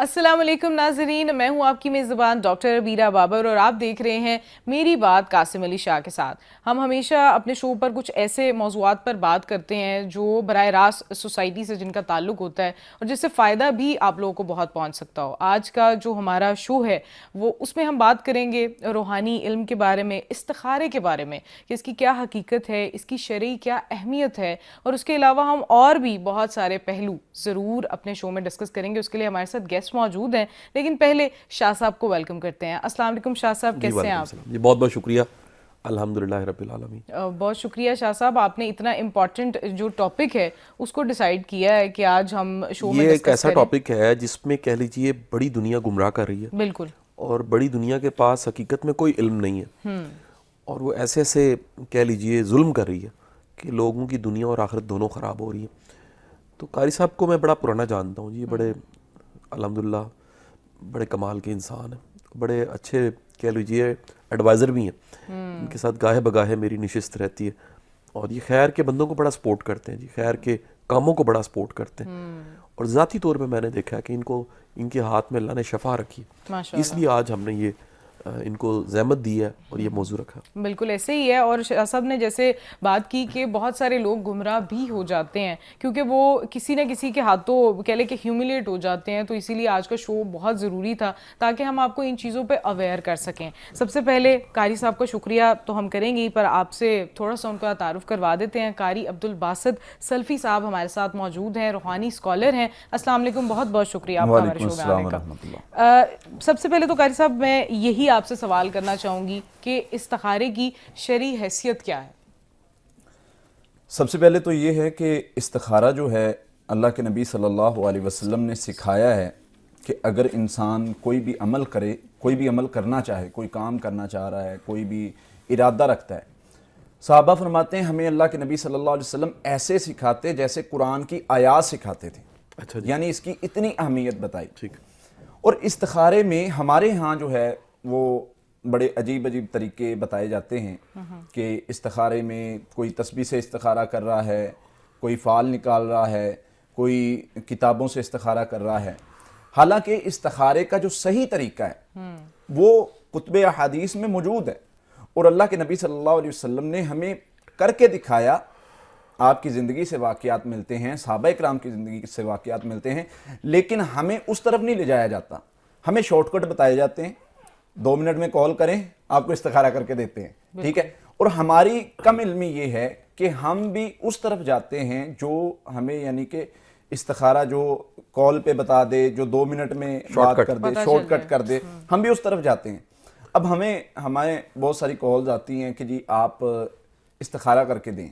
السلام علیکم ناظرین، میں ہوں آپ کی میزبان ڈاکٹر عبیرہ بابر اور آپ دیکھ رہے ہیں میری بات قاسم علی شاہ کے ساتھ۔ ہم ہمیشہ اپنے شو پر کچھ ایسے موضوعات پر بات کرتے ہیں جو براہ راست سوسائٹی سے جن کا تعلق ہوتا ہے اور جس سے فائدہ بھی آپ لوگوں کو بہت پہنچ سکتا ہو۔ آج کا جو ہمارا شو ہے وہ اس میں ہم بات کریں گے روحانی علم کے بارے میں، استخارے کے بارے میں کہ اس کی کیا حقیقت ہے، اس کی شرعی کیا اہمیت ہے، اور اس کے علاوہ ہم اور بھی بہت سارے پہلو ضرور اپنے شو میں ڈسکس کریں گے۔ اس کے لیے ہمارے ساتھ گیسٹ موجود ہیں، لیکن پہلے شاہ صاحب کو ویلکم کرتے ہیں۔ السلام علیکم شاہ صاحب، جی کیسے ہیں وعلیکم آپ؟ السلام جی، بہت بہت شکریہ، الحمدللہ رب العالمین۔ بہت شکریہ شاہ صاحب، آپ نے اتنا امپورٹنٹ جو ٹاپک ہے اس کو ڈیسائیڈ کیا ہے کہ آج ہم شو میں یہ ایک ڈسکس ایسا کریں۔ ٹاپک ہے جس میں کہہ لیجئے بڑی دنیا گمراہ کر رہی ہے، بالکل، اور بڑی دنیا کے پاس حقیقت میں کوئی علم نہیں ہے، اور وہ ایسے ایسے کہہ لیجئے ظلم کر رہی ہے کہ لوگوں کی دنیا اور آخرت دونوں خراب ہو رہی ہے۔ تو قاری صاحب کو میں بڑا پرانا جانتا ہوں جی، یہ بڑے الحمدللہ بڑے کمال کے انسان ہیں، بڑے اچھے کہہ لیجئے ایڈوائزر بھی ہیں، ان کے ساتھ گاہے بگاہے میری نشست رہتی ہے، اور یہ خیر کے بندوں کو بڑا سپورٹ کرتے ہیں جی، خیر کے کاموں کو بڑا سپورٹ کرتے ہیں، اور ذاتی طور پہ میں نے دیکھا کہ ان کے ہاتھ میں اللہ نے شفا رکھی، اس ماشاءاللہ۔ لیے آج ہم نے یہ ان کو زحمت دی ہے اور یہ موضوع رکھا۔ بالکل ایسے ہی ہے، اور شاہ صاحب نے جیسے بات کی کہ بہت سارے لوگ گمراہ بھی ہو جاتے ہیں کیونکہ وہ کسی نہ کسی کے ہاتھوں کہہ لے کہ ہیوملیٹ ہو جاتے ہیں، تو اسی لیے آج کا شو بہت ضروری تھا تاکہ ہم آپ کو ان چیزوں پہ اویئر کر سکیں۔ سب سے پہلے قاری صاحب کا شکریہ تو ہم کریں گے، پر آپ سے تھوڑا سا ان کا تعارف کروا دیتے ہیں۔ قاری عبدالباسط سلفی صاحب ہمارے ساتھ موجود ہیں، روحانی اسکالر ہیں۔ السلام علیکم، بہت بہت شکریہ آپ کا ہمارے شو میں آنے کا۔ سب سے پہلے تو قاری صاحب میں یہی آپ سے سوال کرنا چاہوں گی کہ استخارے کی شرعی حیثیت کیا ہے؟ سب سے پہلے تو یہ ہے کہ استخارہ جو ہے اللہ کے نبی صلی اللہ علیہ وسلم نے سکھایا ہے کہ اگر انسان کوئی بھی عمل کرے، کوئی بھی عمل کرنا چاہے، کوئی کام کرنا چاہ رہا ہے، کوئی بھی ارادہ رکھتا ہے، صحابہ فرماتے ہیں ہمیں اللہ کے نبی صلی اللہ علیہ وسلم ایسے سکھاتے جیسے قرآن کی آیات سکھاتے تھے، اچھا جی، یعنی اس کی اتنی اہمیت بتائی۔ ٹھیک۔ اور استخارے میں ہمارے ہاں جو ہے وہ بڑے عجیب عجیب طریقے بتائے جاتے ہیں کہ استخارے میں کوئی تسبیح سے استخارہ کر رہا ہے، کوئی فال نکال رہا ہے، کوئی کتابوں سے استخارہ کر رہا ہے۔ حالانکہ استخارے کا جو صحیح طریقہ ہے وہ کتب احادیث میں موجود ہے، اور اللہ کے نبی صلی اللہ علیہ وسلم نے ہمیں کر کے دکھایا۔ آپ کی زندگی سے واقعات ملتے ہیں، صحابہ اکرام کی زندگی سے واقعات ملتے ہیں، لیکن ہمیں اس طرف نہیں لے جایا جاتا، ہمیں شارٹ کٹ بتائے جاتے ہیں۔ 2 منٹ میں کال کریں، آپ کو استخارہ کر کے دیتے ہیں، ٹھیک ہے۔ اور ہماری کم علمی یہ ہے کہ ہم بھی اس طرف جاتے ہیں جو ہمیں یعنی کہ استخارہ جو کال پہ بتا دے، جو 2 منٹ میں بات کر دے، شارٹ کٹ کر دے، ہم بھی اس طرف جاتے ہیں۔ اب ہمیں بہت ساری کالز آتی ہیں کہ جی آپ استخارہ کر کے دیں،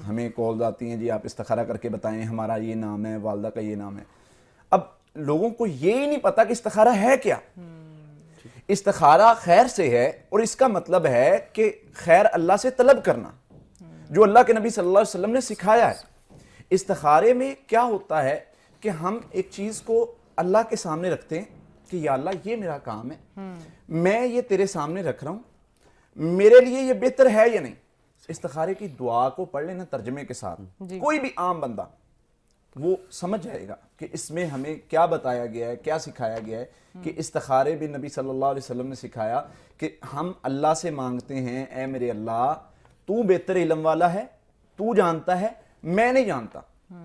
ہمیں کالز آتی ہیں جی آپ استخارہ کر کے بتائیں، ہمارا یہ نام ہے، والدہ کا یہ نام ہے۔ اب لوگوں کو یہی نہیں پتا کہ استخارہ ہے کیا۔ استخارہ خیر سے ہے، اور اس کا مطلب ہے کہ خیر اللہ سے طلب کرنا، جو اللہ کے نبی صلی اللہ علیہ وسلم نے سکھایا ہے۔ استخارے میں کیا ہوتا ہے کہ ہم ایک چیز کو اللہ کے سامنے رکھتے ہیں کہ یا اللہ یہ میرا کام ہے، میں یہ تیرے سامنے رکھ رہا ہوں، میرے لیے یہ بہتر ہے یا نہیں۔ استخارے کی دعا کو پڑھ لینا ترجمے کے ساتھ، کوئی بھی عام بندہ وہ سمجھ جائے گا کہ اس میں ہمیں کیا بتایا گیا ہے، کیا سکھایا گیا ہے۔ کہ استخارے بھی نبی صلی اللہ علیہ وسلم نے سکھایا کہ ہم اللہ سے مانگتے ہیں، اے میرے اللہ تو بہتر علم والا ہے، تو جانتا ہے، میں نہیں جانتا،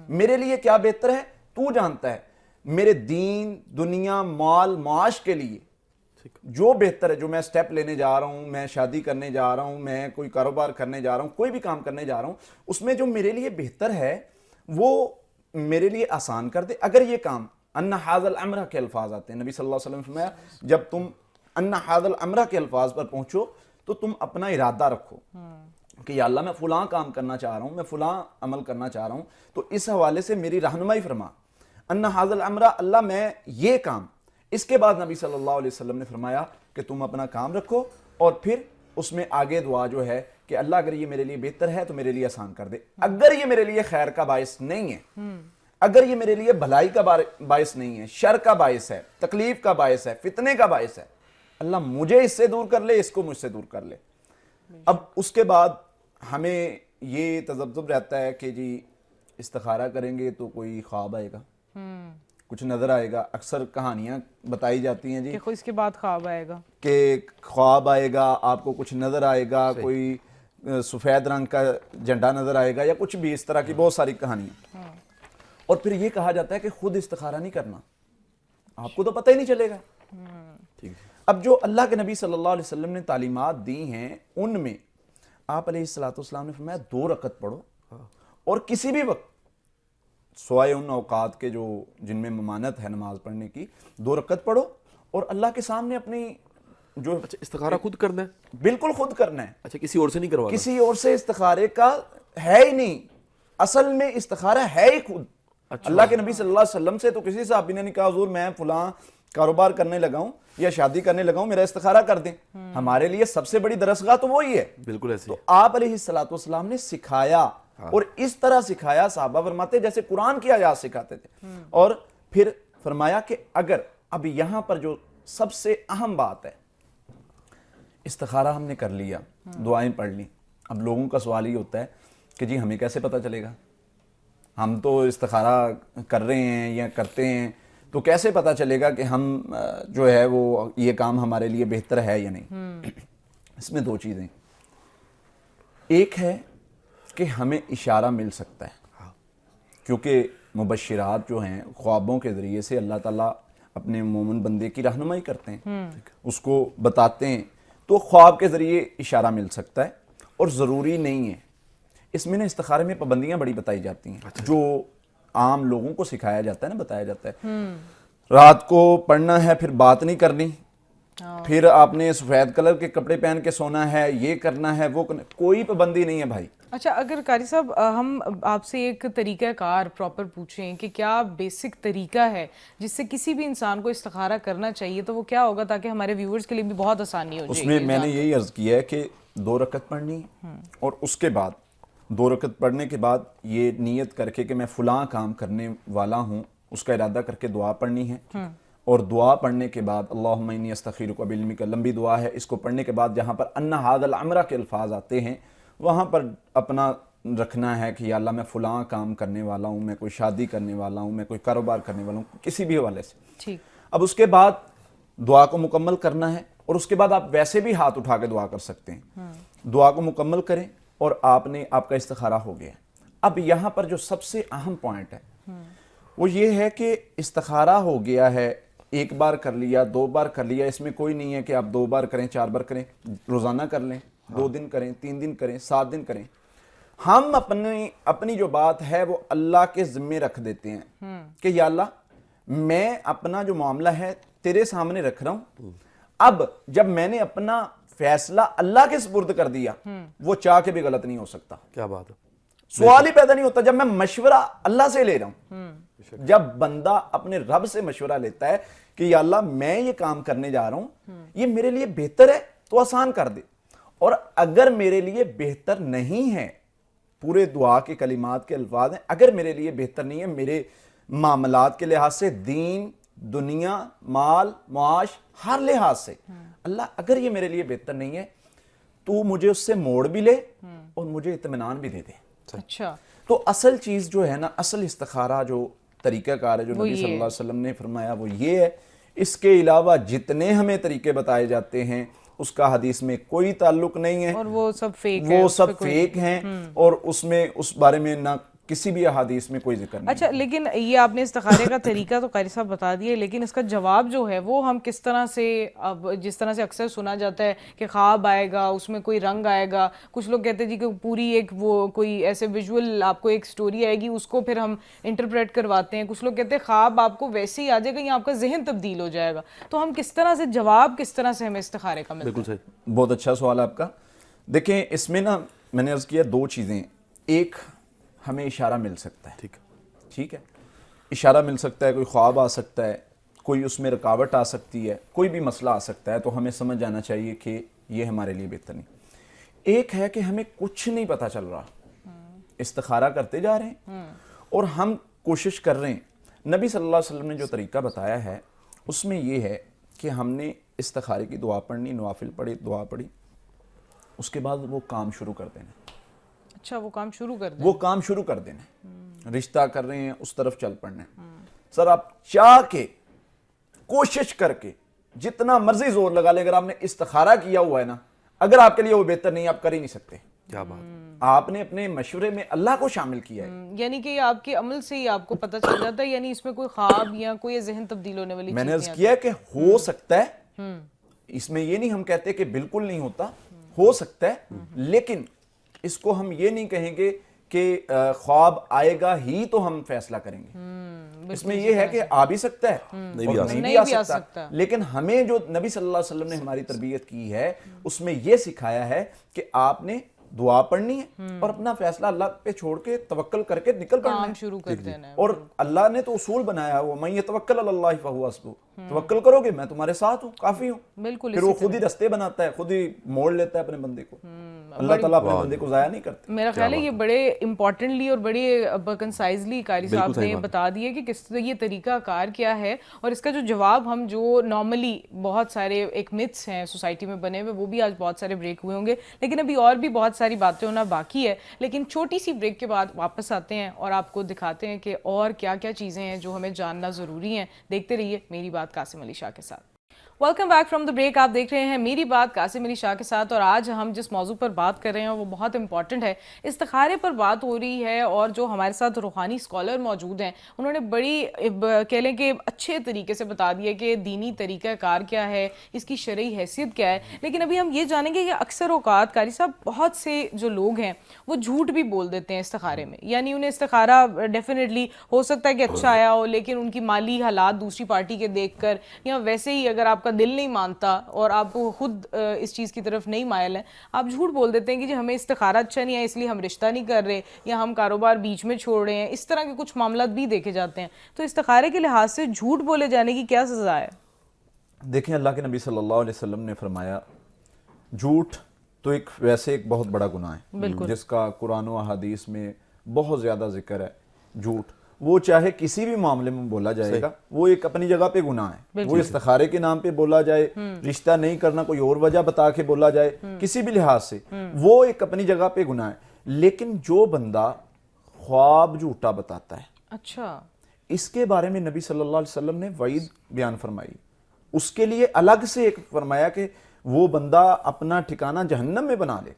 میرے لیے کیا بہتر ہے تو جانتا ہے، میرے دین، دنیا، مال، معاش کے لیے جو بہتر ہے، جو میں سٹیپ لینے جا رہا ہوں، میں شادی کرنے جا رہا ہوں، میں کوئی کاروبار کرنے جا رہا ہوں، کوئی بھی کام کرنے جا رہا ہوں، اس میں جو میرے لیے بہتر ہے وہ میرے لیے آسان کر دے۔ اگر یہ کام ان ھذا الامر کے الفاظ آتے ہیں، نبی صلی اللہ علیہ وسلم نے فرمایا جب تم ان ھذا الامر کے الفاظ پر پہنچو تو تم اپنا ارادہ رکھو کہ یا اللہ میں فلاں کام کرنا چاہ رہا ہوں، میں فلاں عمل کرنا چاہ رہا ہوں، تو اس حوالے سے میری رہنمائی فرما ان ھذا الامر، اللہ میں یہ کام۔ اس کے بعد نبی صلی اللہ علیہ وسلم نے فرمایا کہ تم اپنا کام رکھو، اور پھر اس میں آگے دعا جو ہے کہ اللہ اگر یہ میرے لیے بہتر ہے تو میرے لیے آسان کر دے، اگر یہ میرے لیے خیر کا باعث نہیں ہے، اگر یہ میرے لیے بھلائی کا باعث نہیں ہے، شر کا باعث ہے، تکلیف کا باعث ہے، فتنے کا باعث ہے، اللہ مجھے اس سے دور کر لے، اس کو مجھ سے دور کر لے۔ اب اس کے بعد ہمیں یہ تذبذب رہتا ہے کہ جی استخارہ کریں گے تو کوئی خواب آئے گا، کچھ نظر آئے گا. اکثر کہانیاں بتائی جاتی ہیں جی کہ اس کے بعد خواب آئے گا, کہ خواب آئے گا, آپ کو کچھ نظر آئے گا, کوئی سفید رنگ کا جھنڈا نظر آئے گا, یا کچھ بھی اس طرح کی بہت ساری کہانیاں. اور پھر یہ کہا جاتا ہے کہ خود استخارہ نہیں کرنا, آپ کو تو پتہ ہی نہیں چلے گا. اب جو اللہ کے نبی صلی اللہ علیہ وسلم نے تعلیمات دی ہیں ان میں آپ علیہ الصلوۃ والسلام نے فرمایا 2 رکعت پڑھو, اور کسی بھی وقت سوائے ان اوقات کے جو جن میں ممانعت ہے نماز پڑھنے کی, 2 رکعت پڑھو اور اللہ کے سامنے اپنی جو اچھا استخارہ خود کرنا ہے؟ بالکل خود کرنا ہے. اچھا کسی اور سے نہیں کروانا؟ کسی اور سے استخارے کا ہے ہی نہیں, اصل میں استخارہ ہے ہی خود. اللہ کے نبی صلی اللہ علیہ وسلم سے تو کسی صحابی نے نہیں کہا حضور میں فلاں کاروبار کرنے لگا ہوں یا شادی کرنے لگا ہوں, میرا استخارہ کر دیں. ہمارے لیے سب سے بڑی درسگاہ تو وہی ہے. بالکل ایسے تو آپ علیہ الصلوۃ والسلام نے سکھایا, اور اس طرح سکھایا صحابہ فرماتے جیسے قرآن کی آیات سکھاتے تھے. اور پھر فرمایا کہ اگر اب یہاں پر جو سب سے اہم بات ہے, استخارہ ہم نے کر لیا, دعائیں پڑھ لی, اب لوگوں کا سوال یہ ہوتا ہے کہ جی ہمیں کیسے پتہ چلے گا, ہم تو استخارہ کر رہے ہیں یا کرتے ہیں تو کیسے پتہ چلے گا کہ ہم جو ہے وہ یہ کام ہمارے لیے بہتر ہے یا نہیں. اس میں 2 چیزیں, ایک ہے کہ ہمیں اشارہ مل سکتا ہے, کیونکہ مبشرات جو ہیں خوابوں کے ذریعے سے اللہ تعالیٰ اپنے مومن بندے کی رہنمائی کرتے ہیں, اس کو بتاتے ہیں, تو خواب کے ذریعے اشارہ مل سکتا ہے. اور ضروری نہیں ہے, اس میں نا استخارے میں پابندیاں بڑی بتائی جاتی ہیں جو عام لوگوں کو سکھایا جاتا ہے نا, بتایا جاتا ہے. رات کو پڑھنا ہے, پھر بات نہیں کرنی, پھر آپ نے سفید کلر کے کپڑے پہن کے سونا ہے, یہ کرنا ہے وہ کرنا, کوئی پابندی نہیں ہے بھائی. اچھا اگر قاری صاحب ہم آپ سے ایک طریقہ کار پراپر پوچھیں کہ کیا بیسک طریقہ ہے جس سے کسی بھی انسان کو استخارہ کرنا چاہیے, تو وہ کیا ہوگا تاکہ ہمارے ویورز کے لیے بھی بہت آسانی ہو جائے؟ اس میں نے یہی عرض کیا ہے کہ 2 رکعت پڑھنی, اور اس کے بعد 2 رکعت پڑھنے کے بعد یہ نیت کر کے کہ میں فلاں کام کرنے والا ہوں, اس کا ارادہ کر کے دعا پڑھنی ہے. اور دعا پڑھنے کے بعد اللہم انی استخیرک بعلمک, لمبی دعا ہے, اس کو پڑھنے کے بعد جہاں پر ان ھذا الامر کے الفاظ آتے ہیں وہاں پر اپنا رکھنا ہے کہ یا اللہ میں فلاں کام کرنے والا ہوں, میں کوئی شادی کرنے والا ہوں, میں کوئی کاروبار کرنے والا ہوں, کسی بھی حوالے سے. ٹھیک. اب اس کے بعد دعا کو مکمل کرنا ہے, اور اس کے بعد آپ ویسے بھی ہاتھ اٹھا کے دعا کر سکتے ہیں. دعا کو مکمل کریں اور آپ کا استخارہ ہو گیا. اب یہاں پر جو سب سے اہم پوائنٹ ہے وہ یہ ہے کہ استخارہ ہو گیا ہے, 1 بار کر لیا, 2 بار کر لیا, اس میں کوئی نہیں ہے کہ آپ 2 بار کریں, 4 بار کریں, روزانہ کر لیں, 2 دن کریں, 3 دن کریں, 7 دن کریں. ہم اپنی جو بات ہے وہ اللہ کے ذمے رکھ دیتے ہیں کہ یا اللہ میں اپنا جو معاملہ ہے تیرے سامنے رکھ رہا ہوں. اب جب میں نے اپنا فیصلہ اللہ کے سپرد کر دیا, وہ چاہ کے بھی غلط نہیں ہو سکتا. کیا بات ہے, سوال ہی پیدا نہیں ہوتا. جب میں مشورہ اللہ سے لے رہا ہوں, جب بندہ اپنے رب سے مشورہ لیتا ہے کہ یا اللہ میں یہ کام کرنے جا رہا ہوں, یہ میرے لیے بہتر ہے تو آسان کر دے, اور اگر میرے لیے بہتر نہیں ہے, پورے دعا کے کلمات کے الفاظ ہیں, اگر میرے لیے بہتر نہیں ہے میرے معاملات کے لحاظ سے, دین, دنیا, مال, معاش, ہر لحاظ سے, اللہ اگر یہ میرے لیے بہتر نہیں ہے تو مجھے اس سے موڑ بھی لے اور مجھے اطمینان بھی دے دے. اچھا, تو اصل چیز جو ہے نا, اصل استخارہ جو طریقہ کار ہے جو نبی صلی اللہ علیہ وسلم نے فرمایا وہ یہ ہے. اس کے علاوہ جتنے ہمیں طریقے بتائے جاتے ہیں اس کا حدیث میں کوئی تعلق نہیں ہے, اور وہ سب فیک ہے, وہ سب فیک ہیں, اور اس میں اس بارے میں نہ کسی بھی احادیث میں کوئی ذکر نہیں. اچھا, لیکن یہ آپ نے استخارے کا طریقہ تو قاری صاحب بتا دیے, لیکن اس کا جواب جو ہے وہ ہم کس طرح سے, اب جس طرح سے اکثر سنا جاتا ہے کہ خواب آئے گا, اس میں کوئی رنگ آئے گا, کچھ لوگ کہتے ہیں جی کہ پوری ایک وہ کوئی ایسے ویژول آپ کو ایک سٹوری آئے گی, اس کو پھر ہم انٹرپریٹ کرواتے ہیں, کچھ لوگ کہتے ہیں خواب آپ کو ویسے ہی آ جائے گا یا آپ کا ذہن تبدیل ہو جائے گا. تو ہم کس طرح سے جواب, کس طرح سے ہمیں استخارے کا ملتا ہے؟ بالکل صحیح, بہت اچھا سوال آپ کا. دیکھیں اس میں نا میں نے عرض کیا 2 چیزیں, ایک ہمیں اشارہ مل سکتا ہے, ٹھیک ہے, اشارہ مل سکتا ہے, کوئی خواب آ سکتا ہے, کوئی اس میں رکاوٹ آ سکتی ہے, کوئی بھی مسئلہ آ سکتا ہے, تو ہمیں سمجھ جانا چاہیے کہ یہ ہمارے لیے بہتر نہیں. ایک ہے کہ ہمیں کچھ نہیں پتہ چل رہا, استخارہ کرتے جا رہے ہیں اور ہم کوشش کر رہے ہیں. نبی صلی اللہ علیہ وسلم نے جو طریقہ بتایا ہے اس میں یہ ہے کہ ہم نے استخارے کی دعا پڑھنی, نوافل پڑھی, دعا پڑھی, اس کے بعد وہ کام شروع کر دینا. اچھا, وہ کام شروع کر دیں, وہ کام شروع کر دینا, رشتہ کر رہے ہیں اس طرف چل پڑنا ہے, سر آپ چاہ کے کوشش کر کے جتنا مرضی زور لگا لے، اگر آپ نے استخارہ کیا ہوا ہے نا، اگر آپ کے لیے وہ بہتر نہیں، آپ کر ہی نہیں سکتے. کیا بات. آپ نے اپنے مشورے میں اللہ کو شامل کیا ہے. یعنی کہ آپ کے عمل سے ہی آپ کو پتہ چل جاتا ہے، یعنی اس میں کوئی خواب یا کوئی ذہن تبدیل ہونے والی میں چیز نے عرض نہیں کیا ہے کہ ہو سکتا ہے، اس میں یہ نہیں ہم کہتے کہ بالکل نہیں ہوتا، ہو سکتا ہے، لیکن اس کو ہم یہ نہیں کہیں گے کہ خواب آئے گا ہی تو ہم فیصلہ کریں گے. اس میں یہ ہے کہ آ بھی سکتا ہے اور نہیں بھی آ سکتا، لیکن ہمیں جو نبی صلی اللہ علیہ وسلم نے ہماری تربیت کی ہے اس میں یہ سکھایا ہے کہ آپ نے دعا پڑھنی ہے اور اپنا فیصلہ اللہ پہ چھوڑ کے توکل کر کے نکل پڑنا ہے، شروع کر دینا ہے. اور اللہ نے تو اصول بنایا ہوا من یتوکل علی اللہ فہو حسبہ، توکل کرو گے میں تمہارے ساتھ ہوں، کافی ہوں. بالکل پھر وہ خود ہی رستے بناتا ہے، خود ہی موڑ لیتا ہے اپنے بندے کو. اللہ تعالیٰ اپنے بندے کو ضائع نہیں کرتے. میرا خیال ہے یہ بڑے امپورٹنٹلی اور بڑے کنسائزلی قاری صاحب نے بتا دیا کہ کس یہ طریقہ کار کیا ہے، اور اس کا جو جواب ہم جو نارملی بہت سارے ایک متس ہیں سوسائٹی میں بنے ہوئے وہ بھی آج بہت سارے بریک ہوئے ہوں گے، لیکن ابھی اور بھی بہت ساری باتیں ہونا باقی ہے. لیکن چھوٹی سی بریک کے بعد واپس آتے ہیں اور آپ کو دکھاتے ہیں کہ اور کیا کیا چیزیں ہیں جو ہمیں جاننا ضروری ہیں. دیکھتے رہیے میری بات قاسم علی شاہ کے ساتھ. Welcome back from the break. آپ دیکھ رہے ہیں میری بات قاسم علی شاہ کے ساتھ، اور آج ہم جس موضوع پر بات کر رہے ہیں وہ بہت امپورٹنٹ ہے. استخارے پر بات ہو رہی ہے، اور جو ہمارے ساتھ روحانی اسکالر موجود ہیں انہوں نے بڑی کہہ لیں کہ اچھے طریقے سے بتا دیا کہ دینی طریقہ کار کیا ہے، اس کی شرعی حیثیت کیا ہے. لیکن ابھی ہم یہ جانیں گے کہ اکثر اوقات قاری صاحب بہت سے جو لوگ ہیں وہ جھوٹ بھی بول دیتے ہیں استخارے میں. یعنی انہیں استخارہ ڈیفینیٹلی ہو سکتا ہے کہ اچھا آیا ہو، لیکن ان کی مالی حالات دوسری پارٹی کے دیکھ کر، یا ویسے ہی اگر آپ کا دل نہیں مانتا اور آپ کو خود اس چیز کی طرف نہیں مائل ہے، آپ جھوٹ بول دیتے ہیں کہ جی ہمیں استخارہ اچھا نہیں ہے اس لیے ہم رشتہ نہیں کر رہے، یا ہم کاروبار بیچ میں چھوڑ رہے ہیں. اس طرح کے کچھ معاملات بھی دیکھے جاتے ہیں. تو استخارے کے لحاظ سے جھوٹ بولے جانے کی کیا سزا ہے؟ دیکھیں اللہ کے نبی صلی اللہ علیہ وسلم نے فرمایا جھوٹ تو ویسے ایک بہت بڑا گناہ ہے جس کا قرآن و احادیث میں بہت زیادہ ذکر ہے. جھوٹ وہ چاہے کسی بھی معاملے میں بولا جائے گا وہ ایک اپنی جگہ پہ گناہ ہے. وہ استخارے کے نام پہ بولا جائے، رشتہ نہیں کرنا کوئی اور وجہ بتا کے بولا جائے، کسی بھی لحاظ سے وہ ایک اپنی جگہ پہ گناہ ہے. لیکن جو بندہ خواب جھوٹا بتاتا ہے، اچھا، اس کے بارے میں نبی صلی اللہ علیہ وسلم نے وعید بیان فرمائی. اس کے لیے الگ سے ایک فرمایا کہ وہ بندہ اپنا ٹھکانہ جہنم میں بنا لے.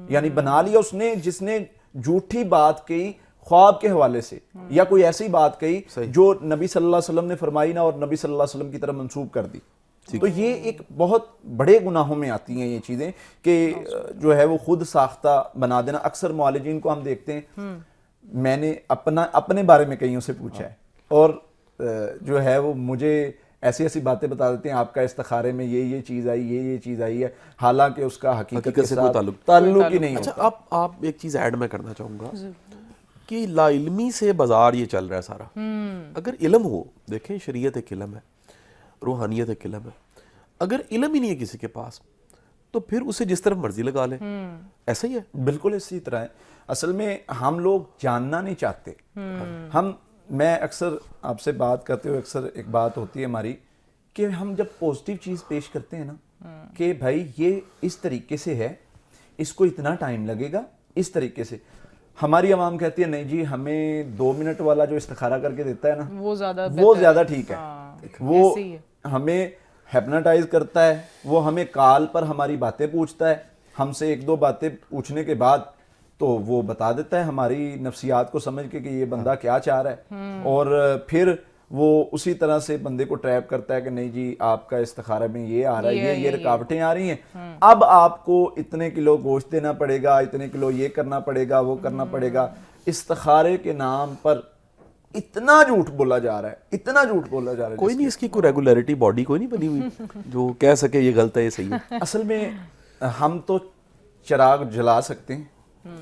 یعنی بنا لیا اس نے جس نے جھوٹی بات کی خواب کے حوالے سے، یا کوئی ایسی بات کہی جو نبی صلی اللہ علیہ وسلم نے فرمائی نہ اور نبی صلی اللہ علیہ وسلم کی طرف منسوب کر دی. تو یہ ایک بہت بڑے گناہوں میں آتی ہیں یہ چیزیں کہ جو ہے وہ خود ساختہ بنا دینا. اکثر معالجین کو ہم دیکھتے ہیں، میں نے اپنے بارے میں کئیوں سے پوچھا ہے، اور جو ہے وہ مجھے ایسی ایسی باتیں بتا دیتے ہیں آپ کا استخارے میں یہ چیز آئی، یہ چیز آئی ہے، حالانکہ اس کا حقیقت کے ساتھ تعلق ہی نہیں ہوتا. اچھا آپ ایک چیز ایڈ میں کرنا چاہوں گا کہ لا علمی سے بازار یہ چل رہا ہے سارا. اگر علم ہو، دیکھیں شریعت ایک علم ہے، روحانیت ایک علم ہے. اگر علم ہی نہیں ہے کسی کے پاس تو پھر اسے جس طرف مرضی لگا لیں. ایسا ہی ہے، بالکل اسی طرح ہے. اصل میں ہم لوگ جاننا نہیں چاہتے. میں اکثر آپ سے بات کرتے ہوئے اکثر ایک بات ہوتی ہے ہماری کہ ہم جب پوزیٹیو چیز پیش کرتے ہیں نا کہ بھائی یہ اس طریقے سے ہے، اس کو اتنا ٹائم لگے گا، اس طریقے سے، ہماری عوام کہتی ہے نہیں جی ہمیں 2 منٹ والا جو استخارہ کر کے دیتا ہے نا وہ زیادہ ٹھیک ہے. وہ ہمیں ہیپناٹائز کرتا ہے، وہ ہمیں کال پر ہماری باتیں پوچھتا ہے، ہم سے 1-2 باتیں پوچھنے کے بعد تو وہ بتا دیتا ہے ہماری نفسیات کو سمجھ کے کہ یہ بندہ کیا چاہ رہا ہے، اور پھر وہ اسی طرح سے بندے کو ٹریپ کرتا ہے کہ نہیں جی آپ کا استخارہ میں یہ آ رہا ہے، یہ رکاوٹیں آ رہی ہیں، اب آپ کو اتنے کلو گوشت دینا پڑے گا، اتنے کلو یہ کرنا پڑے گا، وہ کرنا پڑے گا. استخارے کے نام پر اتنا جھوٹ بولا جا رہا ہے، اتنا جھوٹ بولا جا رہا ہے. کوئی نہیں اس کی کوئی ریگولیرٹی باڈی کوئی نہیں بنی ہوئی جو کہہ سکے یہ غلط ہے یہ صحیح ہے. اصل میں ہم تو چراغ جلا سکتے ہیں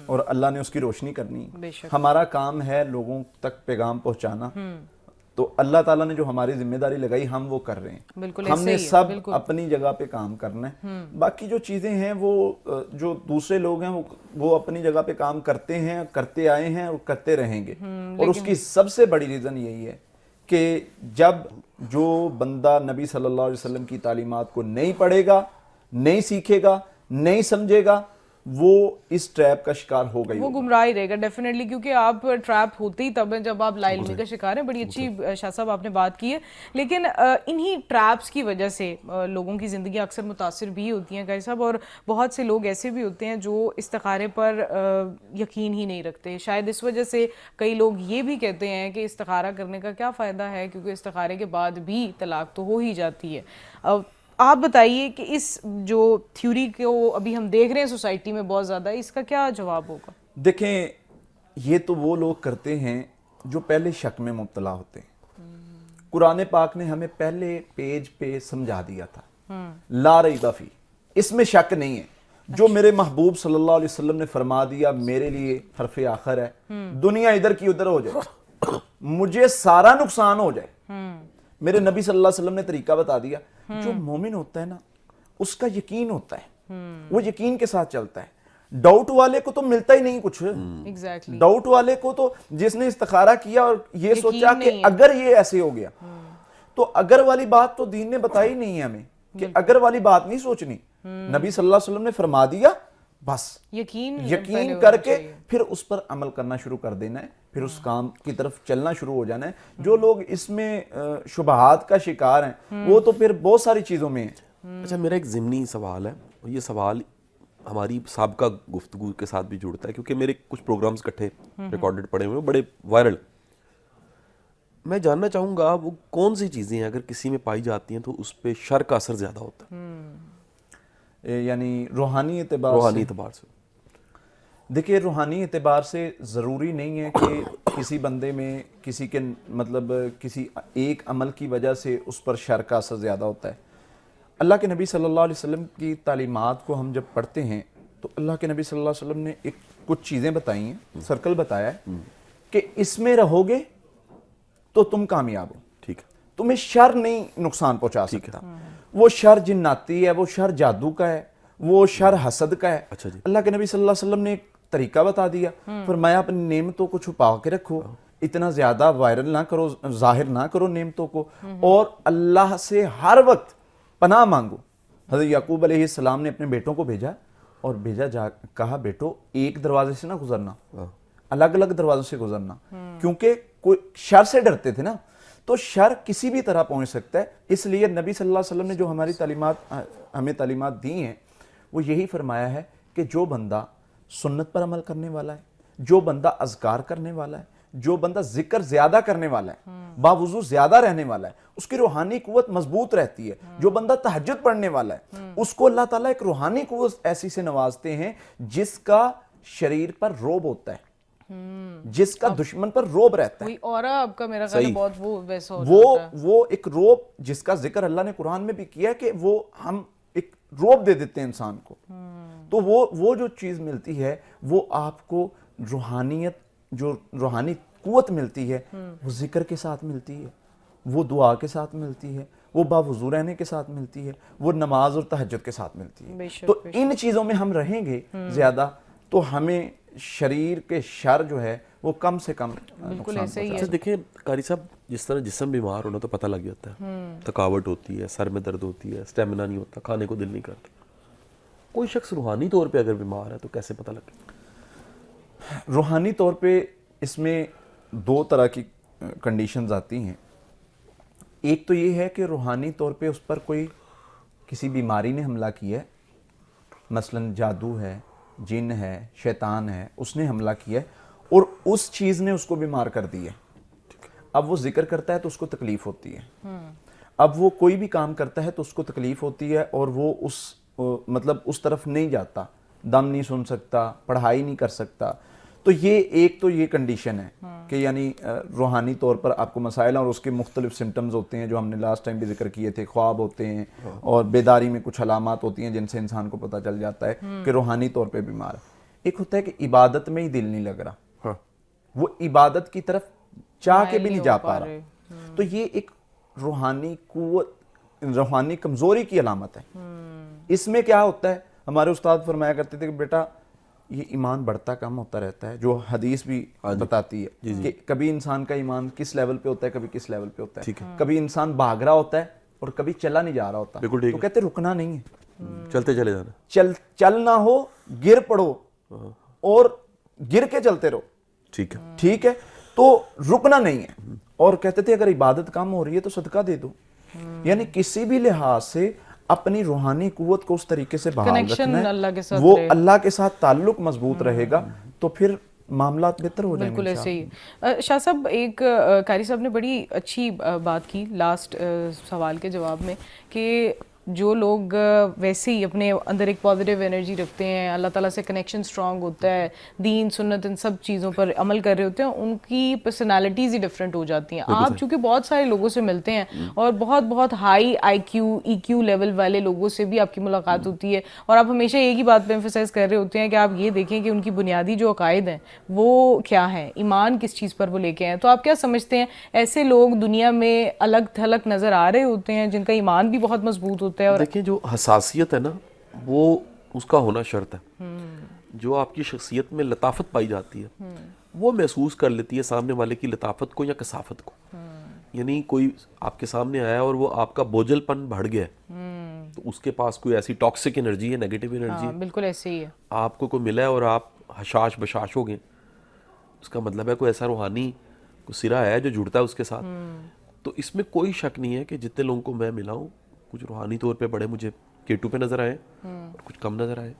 اور اللہ نے اس کی روشنی کرنی ہے. ہمارا کام ہے لوگوں تک پیغام پہنچانا. تو اللہ تعالیٰ نے جو ہماری ذمہ داری لگائی ہم وہ کر رہے ہیں. ہم نے سب اپنی جگہ پہ کام کرنا ہے. باقی جو چیزیں ہیں وہ جو دوسرے لوگ ہیں وہ اپنی جگہ پہ کام کرتے ہیں، کرتے آئے ہیں اور کرتے رہیں گے. اور اس کی سب سے بڑی ریزن یہی ہے کہ جب جو بندہ نبی صلی اللہ علیہ وسلم کی تعلیمات کو نہیں پڑھے گا، نہیں سیکھے گا، نہیں سمجھے گا، وہ اس ٹریپ کا شکار ہو گئی وہ گمراہ ہی رہے گا ڈیفینیٹلی, کیونکہ آپ ٹریپ ہوتے ہی تب ہیں جب آپ لا علمی کا شکار ہیں. بڑی اچھی شاہ صاحب آپ نے بات کی ہے, لیکن انہی ٹریپس کی وجہ سے لوگوں کی زندگی اکثر متاثر بھی ہوتی ہیں قاری صاحب, اور بہت سے لوگ ایسے بھی ہوتے ہیں جو استخارے پر یقین ہی نہیں رکھتے. شاید اس وجہ سے کئی لوگ یہ بھی کہتے ہیں کہ استخارہ کرنے کا کیا فائدہ ہے, کیونکہ استخارے کے بعد بھی طلاق تو ہو ہی جاتی ہے. آپ بتائیے کہ اس جو تھیوری کو ابھی ہم دیکھ رہے ہیں سوسائٹی میں بہت زیادہ, اس کا کیا جواب ہوگا؟ دیکھیں, یہ تو وہ لوگ کرتے ہیں جو پہلے شک میں مبتلا ہوتے ہیں. قرآن پاک نے ہمیں پہلے پیج پہ سمجھا دیا تھا لا ریب فیہ, اس میں شک نہیں ہے. جو میرے محبوب صلی اللہ علیہ وسلم نے فرما دیا میرے لیے حرف آخر ہے, دنیا ادھر کی ادھر ہو جائے, مجھے سارا نقصان ہو جائے, میرے نبی صلی اللہ علیہ وسلم نے طریقہ بتا دیا. جو مومن ہوتا ہے نا, اس کا یقین ہوتا ہے, وہ یقین کے ساتھ چلتا ہے. ڈاؤٹ والے کو تو ملتا ہی نہیں کچھ. ڈاؤٹ والے کو تو جس نے استخارہ کیا اور یہ سوچا کہ اگر یہ ایسے ہو گیا, تو اگر والی بات تو دین نے بتائی نہیں ہے ہمیں کہ اگر والی بات نہیں سوچنی. نبی صلی اللہ علیہ وسلم نے فرما دیا, بس یقین کر کے پھر اس پر عمل کرنا شروع کر دینا ہے, پھر اس کام کی طرف چلنا شروع ہو جانا ہے. جو لوگ اس میں شبہات کا شکار ہیں وہ تو پھر بہت ساری چیزوں میں ہیں. اچھا, میرا ایک ضمنی سوال ہے, اور یہ سوال ہماری سابقہ گفتگو کے ساتھ بھی جڑتا ہے, کیونکہ میرے کچھ پروگرامز کٹھے ریکارڈڈ پڑے ہوئے بڑے وائرل. میں جاننا چاہوں گا وہ کون سی چیزیں ہیں اگر کسی میں پائی جاتی ہیں تو اس پہ شر کا اثر زیادہ ہوتا ہے, یعنی روحانی اعتبار سے. دیکھیے, روحانی اعتبار سے ضروری نہیں ہے کہ کسی بندے میں کسی کے مطلب کسی ایک عمل کی وجہ سے اس پر شر کا اثر زیادہ ہوتا ہے. اللہ کے نبی صلی اللہ علیہ وسلم کی تعلیمات کو ہم جب پڑھتے ہیں تو اللہ کے نبی صلی اللہ علیہ وسلم نے کچھ چیزیں بتائی ہیں, سرکل بتایا ہے کہ اس میں رہو گے تو تم کامیاب ہو, ٹھیک ہے, تمہیں شر نہیں نقصان پہنچا سکتا. وہ شر جناتی ہے, وہ شر جادو کا ہے, وہ شر حسد کا ہے. اللہ کے نبی صلی اللہ علیہ وسلم نے ایک طریقہ بتا دیا, فرمایا اپنی نعمتوں کو چھپا کے رکھو, اتنا زیادہ وائرل نہ کرو, ظاہر نہ کرو نعمتوں کو, اور اللہ سے ہر وقت پناہ مانگو. حضرت یعقوب علیہ السلام نے اپنے بیٹوں کو بھیجا اور کہا بیٹو ایک دروازے سے نہ گزرنا, الگ الگ دروازوں سے گزرنا, کیونکہ کوئی شر سے ڈرتے تھے نا, تو شر کسی بھی طرح پہنچ سکتا ہے. اس لیے نبی صلی اللہ علیہ وسلم نے جو ہمیں تعلیمات دی ہیں وہ یہی فرمایا ہے کہ جو بندہ سنت پر عمل کرنے والا ہے, جو بندہ اذکار کرنے والا ہے, جو بندہ ذکر زیادہ کرنے والا ہے, باوضو زیادہ رہنے والا ہے, اس کی روحانی قوت مضبوط رہتی ہے. جو بندہ تہجد پڑھنے والا ہے اس کو اللہ تعالیٰ ایک روحانی قوت ایسی سے نوازتے ہیں جس کا شریر پر روب ہوتا ہے, جس کا دشمن پر روب رہتا ہے. آپ کا میرا خیال بہت وہ ویسا ہو جاتا ہے. وہ ایک روب جس کا ذکر اللہ نے قرآن میں بھی کیا ہے کہ وہ ہم ایک روب دے دیتے ہیں انسان کو. تو وہ جو چیز ملتی ہے وہ آپ کو روحانیت, جو روحانی قوت ملتی ہے وہ ذکر کے ساتھ ملتی ہے, وہ دعا کے ساتھ ملتی ہے, وہ باوضو رہنے کے ساتھ ملتی ہے, وہ نماز اور تہجد کے ساتھ ملتی ہے. تو ان چیزوں میں ہم رہیں گے زیادہ تو ہمیں شریر کے شر جو ہے وہ کم سے کم بالکل ایسے ہی ہے. اچھا دیکھیں قاری صاحب, جس طرح جسم بیمار ہونا تو پتہ لگ جاتا ہے, تھکاوٹ ہوتی ہے, سر میں درد ہوتی ہے, اسٹیمنا نہیں ہوتا, کھانے کو دل نہیں کرتا. کوئی شخص روحانی طور پہ اگر بیمار ہے تو کیسے پتہ لگے؟ روحانی طور پہ اس میں دو طرح کی کنڈیشنز آتی ہیں. ایک تو یہ ہے کہ روحانی طور پہ اس پر کوئی کسی بیماری نے حملہ کیا ہے, مثلاً جادو ہے, جن ہے, شیطان ہے, اس نے حملہ کیا ہے اور اس چیز نے اس کو بیمار کر دی ہے. اب وہ ذکر کرتا ہے تو اس کو تکلیف ہوتی ہے, اب وہ کوئی بھی کام کرتا ہے تو اس کو تکلیف ہوتی ہے, اور وہ مطلب اس طرف نہیں جاتا, دم نہیں سن سکتا, پڑھائی نہیں کر سکتا. تو یہ ایک تو یہ کنڈیشن ہے کہ یعنی روحانی طور پر آپ کو مسائل اور اس کے مختلف سمٹمز ہوتے ہیں جو ہم نے لاسٹ ٹائم بھی ذکر کیے تھے. خواب ہوتے ہیں اور بیداری میں کچھ علامات ہوتی ہیں جن سے انسان کو پتہ چل جاتا ہے کہ روحانی طور پہ بیمار ہے. ایک ہوتا ہے کہ عبادت میں ہی دل نہیں لگ رہا, وہ عبادت کی طرف چاہ کے بھی نہیں جا پا رہا. تو یہ ایک روحانی قوت, روحانی کمزوری کی علامت ہے. اس میں کیا ہوتا ہے, ہمارے استاد فرمایا کرتے تھے کہ بیٹا یہ ایمان بڑھتا کم ہوتا رہتا ہے, جو حدیث بھی بتاتی ہے کہ کبھی انسان کا ایمان کس لیول پہ ہوتا ہے, کبھی کس لیول پہ ہوتا ہے. کبھی انسان بھاگ رہا ہوتا ہے, اور کبھی چلا نہیں جا رہا ہوتا بالکل ٹھیک تو ہے. کہتے رکنا نہیں ہے, چلتے چلے جانا. چل نہ ہو گر پڑو اور گر کے چلتے رہو, ٹھیک ہے. ٹھیک ہے, تو رکنا نہیں ہے. اور کہتے تھے اگر عبادت کم ہو رہی ہے تو صدقہ دے دو. یعنی کسی بھی لحاظ سے اپنی روحانی قوت کو اس طریقے سے بحال Connection رکھنا اللہ کے ہے, ساتھ وہ رہے. اللہ کے ساتاتھ تعلق مضبوط رہے گا تو پھر معاملات بہتر ہو جائیں گے. بالکل ایسے ہی. شاہ صاحب, ایک قاری صاحب نے بڑی اچھی بات کی لاسٹ سوال کے جواب میں کہ جو لوگ ویسے ہی اپنے اندر ایک پازیٹیو انرجی رکھتے ہیں, اللہ تعالیٰ سے کنیکشن اسٹرانگ ہوتا ہے, دین سنت ان سب چیزوں پر عمل کر رہے ہوتے ہیں, ان کی پرسنالٹیز ہی ڈفرینٹ ہو جاتی ہیں. آپ چونکہ بہت سارے لوگوں سے ملتے ہیں اور بہت ہائی آئی کیو ای کیو لیول والے لوگوں سے بھی آپ کی ملاقات ہوتی ہے, اور آپ ہمیشہ ایک ہی بات پہ ایمفسائز کر رہے ہوتے ہیں کہ آپ یہ دیکھیں کہ ان کی بنیادی جو عقائد ہیں وہ کیا ہیں, ایمان کس چیز پر وہ لے کے ہیں. تو آپ کیا سمجھتے ہیں ایسے لوگ دنیا میں الگ تھلگ نظر آ رہے ہوتے ہیں جن کا ایمان بھی بہت مضبوط ہوتا ہے؟ اور دیکھیں جو حساسیت ہے نا وہ اس کا ہونا شرط ہے. جو آپ کی شخصیت میں لطافت پائی جاتی ہے وہ محسوس کر لیتی ہے سامنے والے کی لطافت کو یا کثافت کو. یعنی کوئی آپ کے سامنے آیا اور وہ آپ کا بوجھل پن بڑھ گیا تو اس کے پاس کوئی ایسی ٹاکسک انرجی ہے, نیگیٹو انرجی ہے, بالکل ایسے ہی ہے. آپ کو کوئی ملا ہے اور آپ حشاش بشاش ہو گئے, اس کا مطلب ہے کوئی ایسا روحانی کوئی سرا ہے جو جڑتا ہے اس کے ساتھ. تو اس میں کوئی شک نہیں ہے کہ جتنے لوگوں کو میں ملا ہوں کچھ روحانی طور پہ بڑے مجھے کیٹو پہ نظر آئے اور کچھ کم نظر آئے.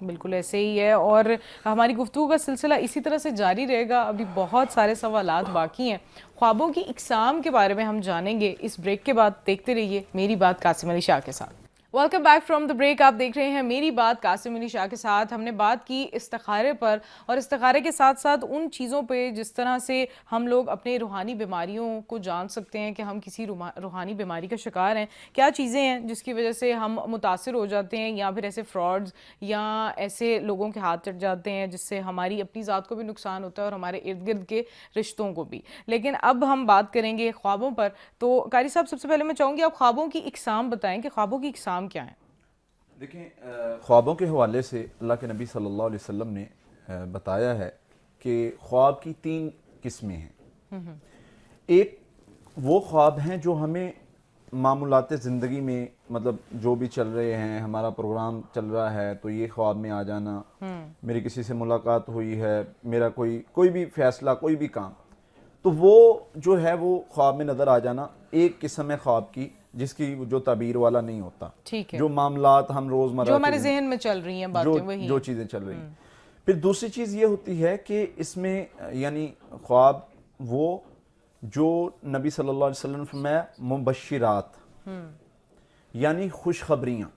بالکل ایسے ہی ہے. اور ہماری گفتگو کا سلسلہ اسی طرح سے جاری رہے گا. ابھی بہت سارے سوالات باقی ہیں. خوابوں کی اقسام کے بارے میں ہم جانیں گے اس بریک کے بعد. دیکھتے رہیے میری بات قاسم علی شاہ کے ساتھ. Welcome back from the break. آپ دیکھ رہے ہیں میری بات قاسم علی شاہ کے ساتھ. ہم نے بات کی استخارے پر, اور استخارے کے ساتھ ساتھ ان چیزوں پہ جس طرح سے ہم لوگ اپنے روحانی بیماریوں کو جان سکتے ہیں کہ ہم کسی روحانی بیماری کا شکار ہیں. کیا چیزیں ہیں جس کی وجہ سے ہم متاثر ہو جاتے ہیں, یا پھر ایسے فراڈز یا ایسے لوگوں کے ہاتھ چڑھ جاتے ہیں جس سے ہماری اپنی ذات کو بھی نقصان ہوتا ہے اور ہمارے ارد گرد کے رشتوں کو بھی. لیکن اب ہم بات کریں گے خوابوں پر. تو قاری صاحب سب سے پہلے میں چاہوں گی آپ خوابوں کی اقسام بتائیں کہ خوابوں کی اقسام کیا ہیں؟ دیکھیں, خوابوں کے حوالے سے اللہ کے نبی صلی اللہ علیہ وسلم نے بتایا ہے کہ خواب کی 3 قسمیں ہیں. ایک وہ خواب ہیں جو ہمیں معمولات زندگی میں, مطلب جو بھی چل رہے ہیں, ہمارا پروگرام چل رہا ہے تو یہ خواب میں آ جانا, میری کسی سے ملاقات ہوئی ہے, میرا کوئی بھی فیصلہ, کوئی بھی کام, تو وہ جو ہے وہ خواب میں نظر آ جانا ایک قسم ہے خواب کی, جس کی جو تعبیر والا نہیں ہوتا. ٹھیک ہے, جو معاملات ہم روزمرہ جو ہمارے ذہن میں چل رہی ہیں باتیں وہی جو چیزیں چل رہی ہیں. پھر دوسری چیز یہ ہوتی ہے کہ اس میں یعنی خواب وہ جو نبی صلی اللہ علیہ وسلم نے فرمایا مبشرات, یعنی خوشخبریاں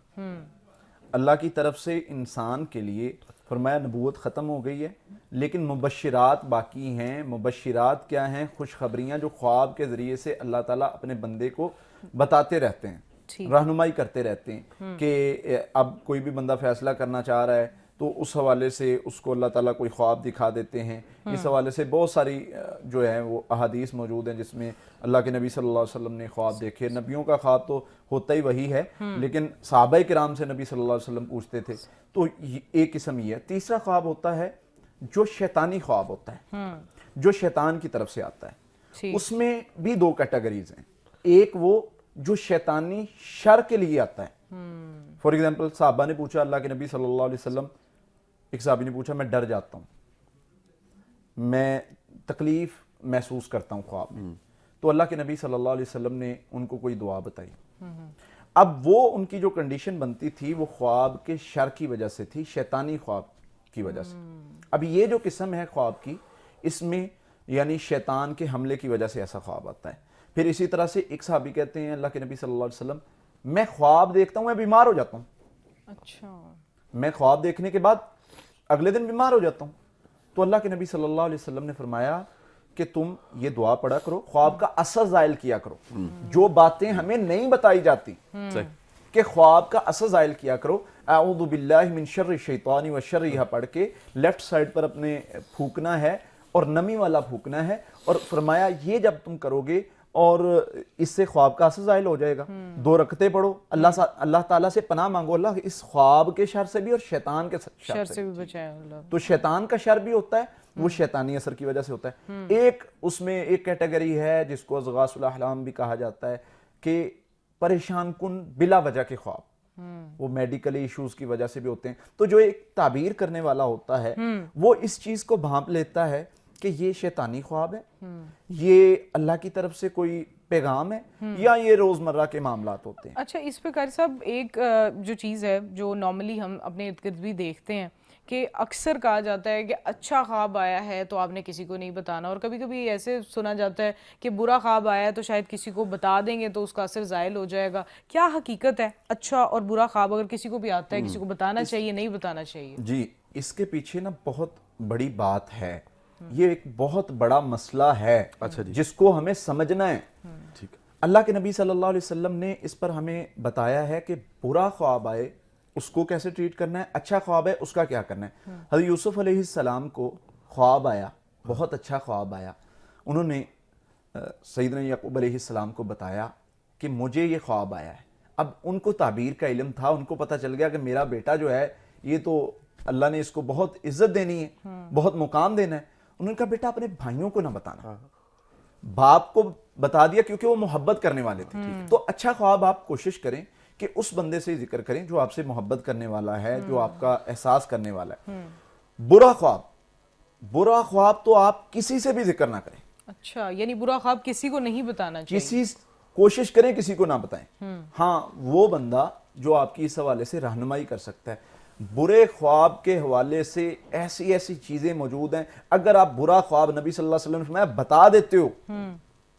اللہ کی طرف سے انسان کے لیے. فرمایا نبوت ختم ہو گئی ہے لیکن مبشرات باقی ہیں. مبشرات کیا ہیں؟ خوشخبریاں جو خواب کے ذریعے سے اللہ تعالیٰ اپنے بندے کو بتاتے رہتے ہیں, رہنمائی کرتے رہتے ہیں کہ اب کوئی بھی بندہ فیصلہ کرنا چاہ رہا ہے تو اس حوالے سے اس کو اللہ تعالیٰ کوئی خواب دکھا دیتے ہیں. اس حوالے سے بہت ساری جو ہیں وہ احادیث موجود ہیں جس میں اللہ کے نبی صلی اللہ علیہ وسلم نے خواب دیکھے. نبیوں کا خواب تو ہوتا ہی وہی ہے, لیکن صحابہ کرام سے نبی صلی اللہ علیہ وسلم پوچھتے تھے. تو ایک قسم یہ ہے. تیسرا خواب ہوتا ہے جو شیطانی خواب ہوتا ہے, جو شیطان کی طرف سے آتا ہے. اس میں بھی 2 کیٹیگریز ہیں. ایک وہ جو شیطانی شر کے لیے آتا ہے. فار ایگزامپل صحابہ نے پوچھا اللہ کے نبی صلی اللہ علیہ وسلم, ایک صحابی نے پوچھا میں ڈر جاتا ہوں, میں تکلیف محسوس کرتا ہوں خواب میں. تو اللہ کے نبی صلی اللہ علیہ وسلم نے ان کو کوئی دعا بتائی. اب وہ ان کی جو کنڈیشن بنتی تھی وہ خواب کے شر کی وجہ سے تھی, شیطانی خواب کی وجہ سے. اب یہ جو قسم ہے خواب کی, اس میں یعنی شیطان کے حملے کی وجہ سے ایسا خواب آتا ہے. پھر اسی طرح سے ایک صحابی کہتے ہیں اللہ کے نبی صلی اللہ علیہ وسلم میں خواب دیکھتا ہوں میں بیمار ہو جاتا ہوں. اچھا, میں خواب دیکھنے کے بعد اگلے دن بیمار ہو جاتا ہوں. تو اللہ کے نبی صلی اللہ علیہ وسلم نے فرمایا کہ تم یہ دعا پڑھا کرو, خواب کا اثر زائل کیا کرو. جو باتیں ہمیں نہیں بتائی جاتی کہ خواب کا اثر زائل کیا کرو. اعوذ باللہ من شر الشیطان و شر, یہ پڑھ کے لیفٹ سائڈ پر اپنے پھونکنا ہے اور نمی والا پھونکنا ہے. اور فرمایا یہ جب تم کرو گے اور اس سے خواب کا اثر ظاہر ہو جائے گا. 2 رکعتیں پڑھو, اللہ تعالیٰ سے پناہ مانگو اللہ اس خواب کے شر سے بھی اور شیطان کے شر سے بھی بچائے اللہ. تو شیطان کا شر بھی ہوتا ہے, وہ شیطانی اثر کی وجہ سے ہوتا ہے. ایک اس میں ایک کیٹیگری ہے جس کو اضغاث الاحلام بھی کہا جاتا ہے کہ پریشان کن بلا وجہ کے خواب، وہ میڈیکل ایشوز کی وجہ سے بھی ہوتے ہیں، تو جو ایک تعبیر کرنے والا ہوتا ہے وہ اس چیز کو بھانپ لیتا ہے کہ یہ شیطانی خواب ہے، یہ اللہ کی طرف سے کوئی پیغام ہے، یا یہ روزمرہ کے معاملات ہوتے ہیں۔ اچھا، اس پہ قاری صاحب ایک جو چیز ہے جو نارملی ہم اپنے ارد گرد بھی دیکھتے ہیں کہ اکثر کہا جاتا ہے کہ اچھا خواب آیا ہے تو آپ نے کسی کو نہیں بتانا، اور کبھی کبھی ایسے سنا جاتا ہے کہ برا خواب آیا ہے تو شاید کسی کو بتا دیں گے تو اس کا اثر زائل ہو جائے گا۔ کیا حقیقت ہے اچھا اور برا خواب اگر کسی کو بھی آتا ہے کسی کو بتانا چاہیے نہیں بتانا چاہیے؟ جی، اس کے پیچھے نا بہت بڑی بات ہے، یہ ایک بہت بڑا مسئلہ ہے جس کو ہمیں سمجھنا ہے۔ اللہ کے نبی صلی اللہ علیہ وسلم نے اس پر ہمیں بتایا ہے کہ برا خواب آئے اس کو کیسے ٹریٹ کرنا ہے، اچھا خواب ہے اس کا کیا کرنا ہے۔ حضرت یوسف علیہ السلام کو خواب آیا، بہت اچھا خواب آیا، انہوں نے سیدنا یعقوب علیہ السلام کو بتایا کہ مجھے یہ خواب آیا ہے۔ اب ان کو تعبیر کا علم تھا، ان کو پتہ چل گیا کہ میرا بیٹا جو ہے یہ تو اللہ نے اس کو بہت عزت دینی ہے، بہت مقام دینا ہے۔ انہوں نے کہا بیٹا اپنے بھائیوں کو نہ بتانا، باپ کو بتا دیا کیونکہ وہ محبت کرنے والے تھے۔ تو اچھا خواب آپ کوشش کریں کہ اس بندے سے ذکر کریں جو آپ سے محبت کرنے والا ہے، جو آپ کا احساس کرنے والا ہے۔ برا خواب تو آپ کسی سے بھی ذکر نہ کریں۔ اچھا، یعنی برا خواب کسی کو نہیں بتانا چاہیے، کوشش کریں کسی کو نہ بتائیں۔ ہاں، وہ بندہ جو آپ کی اس حوالے سے رہنمائی کر سکتا ہے۔ برے خواب کے حوالے سے ایسی چیزیں موجود ہیں، اگر آپ برا خواب نبی صلی اللہ علیہ وسلم نے فرمایا بتا دیتے ہو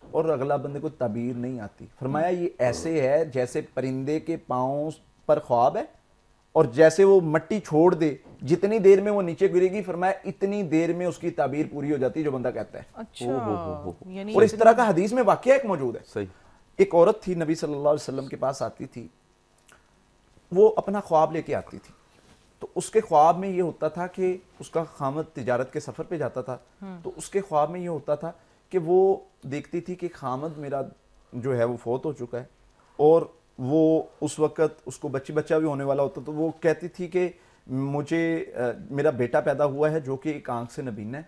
اور اگلا بندے کو تعبیر نہیں آتی، فرمایا یہ ایسے ہے جیسے پرندے کے پاؤں پر خواب ہے اور جیسے وہ مٹی چھوڑ دے جتنی دیر میں وہ نیچے گرے گی، فرمایا اتنی دیر میں اس کی تعبیر پوری ہو جاتی ہے جو بندہ کہتا ہے۔ اچھا، اور اس طرح کا حدیث میں واقعہ ایک موجود ہے۔ ایک عورت تھی نبی صلی اللہ علیہ وسلم کے پاس آتی تھی، وہ اپنا خواب لے کے آتی تھی، تو اس کے خواب میں یہ ہوتا تھا کہ اس کا خامد تجارت کے سفر پہ جاتا تھا، تو اس کے خواب میں یہ ہوتا تھا کہ وہ دیکھتی تھی کہ خامد میرا جو ہے وہ فوت ہو چکا ہے، اور وہ اس وقت اس کو بچہ بھی ہونے والا ہوتا، تو وہ کہتی تھی کہ مجھے میرا بیٹا پیدا ہوا ہے جو کہ ایک آنکھ سے نبینا ہے،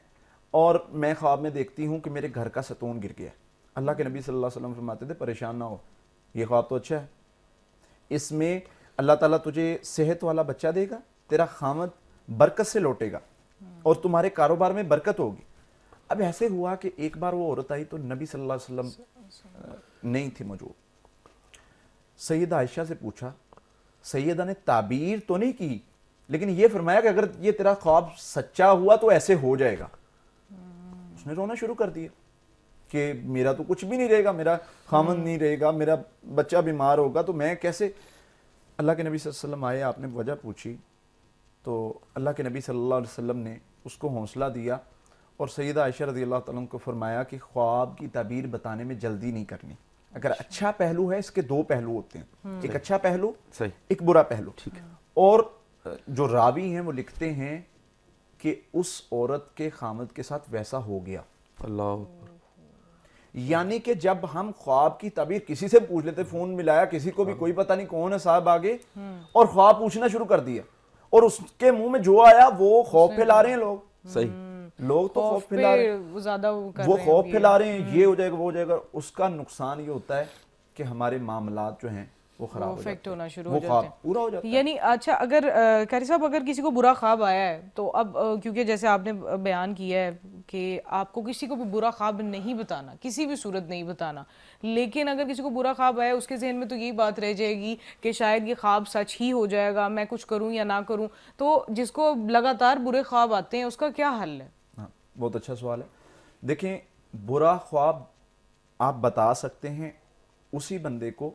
اور میں خواب میں دیکھتی ہوں کہ میرے گھر کا ستون گر گیا ہے۔ اللہ کے نبی صلی اللہ علیہ وسلم فرماتے تھے پریشان نہ ہو، یہ خواب تو اچھا ہے، اس میں اللہ تعالیٰ تجھے صحت والا بچہ دے گا، تیرا خامد برکت سے لوٹے گا اور تمہارے کاروبار میں برکت ہوگی۔ اب ایسے ہوا کہ ایک بار وہ عورت آئی تو نبی صلی اللہ علیہ وسلم نہیں تھی موجود، سیدہ عائشہ سے پوچھا، سیدہ نے تعبیر تو نہیں کی لیکن یہ فرمایا کہ اگر یہ تیرا خواب سچا ہوا تو ایسے ہو جائے گا۔ اس نے رونا شروع کر دیا کہ میرا تو کچھ بھی نہیں رہے گا، میرا خامد نہیں رہے گا، میرا بچہ بیمار ہوگا، تو میں کیسے۔ اللہ کے نبی صلی اللہ علیہ وسلم آئے، آپ نے وجہ پوچھی تو اللہ کے نبی صلی اللہ علیہ وسلم نے اس کو حوصلہ دیا اور سیدہ عائشہ رضی اللہ تعالیٰ عنہ کو فرمایا کہ خواب کی تعبیر بتانے میں جلدی نہیں کرنی۔ اگر اچھا پہلو ہے، اس کے دو پہلو ہوتے ہیں، ایک اچھا پہلو، ایک برا پہلو۔ اور جو راوی ہیں وہ لکھتے ہیں کہ اس عورت کے خامد کے ساتھ ویسا ہو گیا۔ اللہ، یعنی کہ جب ہم خواب کی تعبیر کسی سے پوچھ لیتے، فون ملایا کسی کو بھی، کوئی پتہ نہیں کون ہے صاحب آگے، اور خواب پوچھنا شروع کر دیا اور اس کے منہ میں جو آیا وہ خوف پھیلا رہے ہیں لوگ۔ لوگ تو خوف پھیلا رہے ہیں، وہ خوف پھیلا رہے ہیں، یہ ہو جائے گا وہ ہو جائے گا۔ اس کا نقصان یہ ہوتا ہے کہ ہمارے معاملات جو ہیں وہ خراب ہو جاتے ہیں، ہونا شروع وہ ہو خواب جاتے ہیں۔ پورا ہو جاتا ہے۔ یعنی اچھا، اگر قاری صاحب اگر کسی کو برا خواب آیا ہے تو اب کیونکہ جیسے آپ نے بیان کیا ہے کہ آپ کو کسی کو بھی برا خواب نہیں بتانا، کسی بھی صورت نہیں بتانا، لیکن اگر کسی کو برا خواب آیا اس کے ذہن میں تو یہی بات رہ جائے گی کہ شاید یہ خواب سچ ہی ہو جائے گا، میں کچھ کروں یا نہ کروں، تو جس کو لگاتار برے خواب آتے ہیں اس کا کیا حل ہے؟ ہاں، بہت اچھا سوال ہے۔ دیکھیں، برا خواب آپ بتا سکتے ہیں اسی بندے کو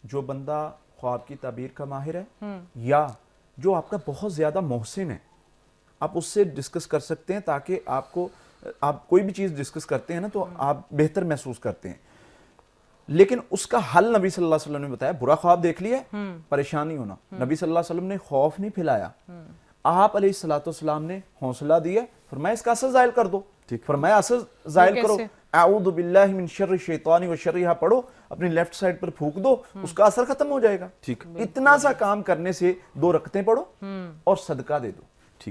جو بندہ خواب کی تعبیر کا ماہر ہے یا جو آپ کا بہت زیادہ محسن ہے، آپ اس سے ڈسکس کر سکتے ہیں تاکہ آپ کوئی بھی چیز ڈسکس کرتے ہیں نا تو آپ بہتر محسوس کرتے ہیں۔ لیکن اس کا حل نبی صلی اللہ علیہ وسلم نے بتایا۔ برا خواب دیکھ لیا، پریشان نہیں ہونا۔ نبی صلی اللہ علیہ وسلم نے خوف نہیں پھیلایا، آپ علیہ الصلوۃ والسلام نے حوصلہ دیا، فرمایا اس کا اثر ظاہر کر دو، فرمایا اثر ظاہر کرو، اعوذ باللہ من شر الشیطان وشرہ پڑھو، اپنی لیفٹ سائڈ پر پھونک دو، اس کا اثر ختم ہو جائے گا۔ اتنا سا کام کرنے سے 2 رکعتیں پڑھو اور صدقہ دے دو۔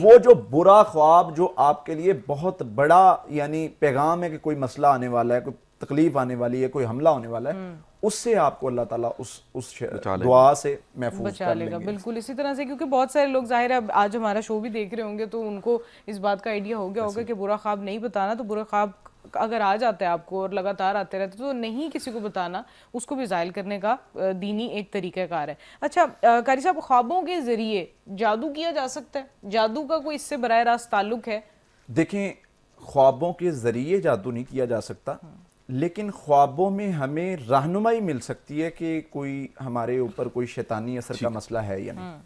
وہ جو برا خواب جو آپ کے لیے بہت بڑا یعنی پیغام ہے کہ کوئی مسئلہ آنے والا ہے، کوئی تکلیف آنے والی ہے، کوئی حملہ ہونے والا ہے، اس سے آپ کو اللہ تعالیٰ اس دعا سے محفوظ بچا کر لے لیں گا. گے. بالکل اسی طرح سے, کیونکہ بہت سارے لوگ ظاہر ہے اب آج ہمارا شو بھی دیکھ رہے ہوں گے تو ان کو اس بات کا آئیڈیا ہو گیا ہوگا کہ برا خواب نہیں بتانا, تو برا خواب اگر آ جاتا ہے آپ کو اور لگاتار آتے رہتے تو نہیں کسی کو بتانا, اس کو بھی زائل کرنے کا دینی ایک طریقہ کار ہے. اچھا قاری صاحب, خوابوں کے ذریعے جادو کیا جا سکتا ہے؟ جادو کا کوئی اس سے براہ راست تعلق ہے؟ دیکھیں, خوابوں کے ذریعے جادو نہیں کیا جا سکتا, لیکن خوابوں میں ہمیں رہنمائی مل سکتی ہے کہ کوئی ہمارے اوپر کوئی شیطانی اثر کا مسئلہ ہے یا نہیں.